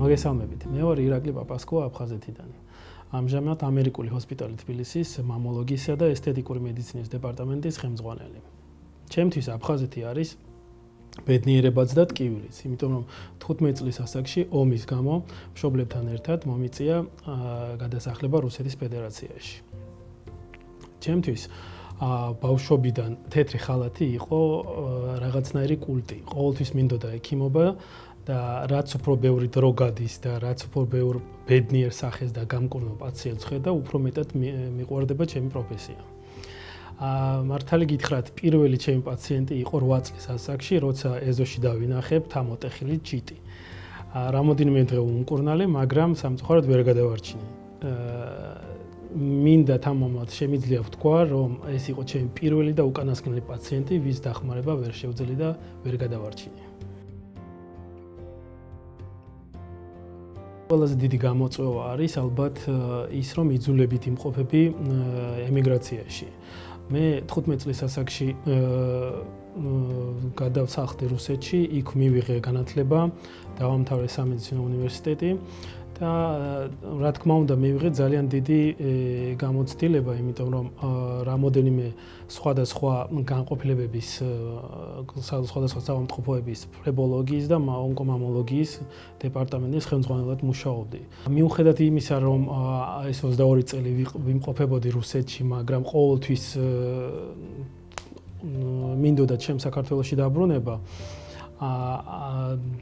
მოგესალმებით. მე ვარ ირაკლი პაპასკო აფხაზეთიდან. ამჟამად ამერიკული ჰოსპიტალი თბილისის მამოლოგიისა და ესთეტიკური მედიცინის დეპარტამენტის ხელმძღვანელი. ჩემთვის აფხაზეთი არის ბედნიერებაც და ტკივილიც, იმიტომ რომ 15 წლის ასაკში ომის გამო მშობლებთან ერთად მომიწია გადასახლება რუსეთის ფედერაციაში. ჩემთვის ბავშვობიდან თეთრი ხალათი იყო რაღაცნაირი კულტი. ყოველთვის მინდოდა ექიმობა და რაც უფრო ბევრი დრო გადის და რაც უფრო ბევრ ბედნიერ სახეს და გამკურნალ პაციენტს ხედა, უფრო მეტად მიყვარდება ჩემი პროფესია. მართალი გითხრათ, პირველი ჩემი პაციენტი იყო 8 წლის ასაკში, როცა ეზოში დავინახებ თამოტეხილი ჩიტი. რამოდენიმე დღე უმკურნალე, მაგრამ სამწუხაროდ ვერ გადავარჩინე. მინდა თამამად შემიძლია ვთქვა, რომ ეს იყო ჩემი პირველი და უკანასკნელი პაციენტი, ვის დახმარება ვერ შევძლი და ვერ გადავარჩინე. ყველაზე დიდი გამოწვევა არის ალბათ ის, რომ იძულებით იმყოფები ემიგრაციაში. მე 15 წლის ასაკში გადავსახლდი რუსეთში, იქ მივიღე განათლება, დავამთავრე სამედიცინო უნივერსიტეტი და რა თქმა უნდა მივიღე ძალიან დიდი გამოცდილება, იმიტომ რომ რამოდენიმე სხვადასხვა განყოფილებების სხვადასხვა საავადმყოფოების ფლებოლოგიის და ონკომამოლოგიის დეპარტამენტის ხელმძღვანელად მუშაობდი. მიუხედავად იმისა, რომ ეს 22 წელი ვიმყოფებოდი რუსეთში, მაგრამ ყოველთვის მინდოდა ჩემ საქართველოში დაბრუნება.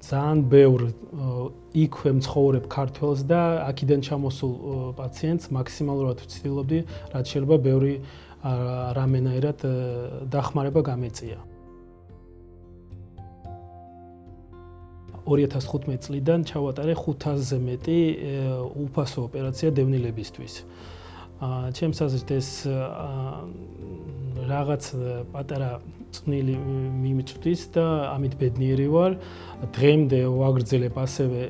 ძალიან ბევრ იქვე მცხოვრებ ქართველს და აქედან ჩამოსულ პაციენტს მაქსიმალურად ვცდილობდი, რაც შეიძლება ბევრი რამენაირად დახმარება გამეწია. 2015 წლიდან ჩავატარე 500-ზე მეტი უფასო ოპერაცია დევნილებისთვის. ჩემს აზრით ეს რაღაც პატარა წვნილი მიმწვდის და ამით ბედნიერი ვარ. დღემდე ვაგრძელებ ასევე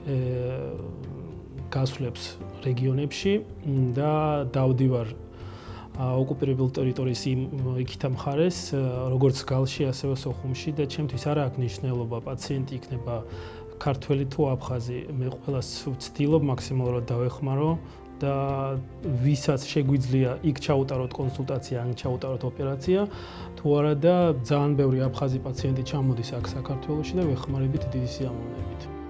გასვლებს რეგიონებში და დავდივარ ოკუპირებულ ტერიტორიის იქითა მხარეს, როგორც გალში, ასევე სოხუმში და ჩემთვის არ აქვს მნიშვნელობა პაციენტი იქნება ქართველი თუ აფხაზი. მე ყველას ვცდილობ მაქსიმალურად დავეხმარო და ვისაც შეგვიძლია იქ ჩაუტაროთ კონსულტაცია, ან ჩაუტაროთ ოპერაცია, თუ არა და ძალიან ბევრი აფხაზი პაციენტი ჩამოდის აქ საქართველოში და ვეხმარებით დიდი სიამოვნებით.